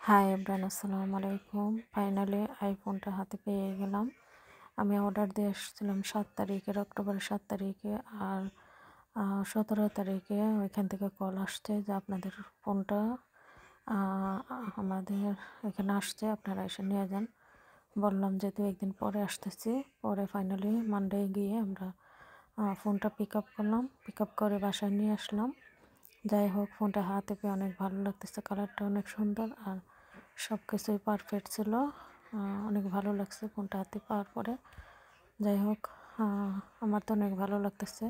Hi everyone, আসসালামু আলাইকুম। Finally আইফোনটা হাতে পেয়ে গেলাম। আমি অর্ডার দিয়ে এসেছিলাম অক্টোবরের 7 তারিখে। আর 17 তারিখে ওইখান থেকে কল আসছে যে আপনাদের ফোনটা আহ, আমাদের এখানে আসছে, আপনারা এসে নিয়ে যান। বললাম যে 2-1 দিন পরে আসতেছি। পরে ফাইনালি মানডে গিয়ে আমরা ফোনটা পিক আপ করলাম। পিক আপ করে বাসায় নিয়ে আসলাম। যাই হোক, ফোনটা হাতে পেয়ে অনেক ভালো লাগতেছে। কালারটা অনেক সুন্দর আর সব কিছুই পারফেক্ট ছিল। অনেক ভালো লাগছে ফোনটা হাতে পাওয়ার পরে। যাই হোক, আমার তো অনেক ভালো লাগতেছে।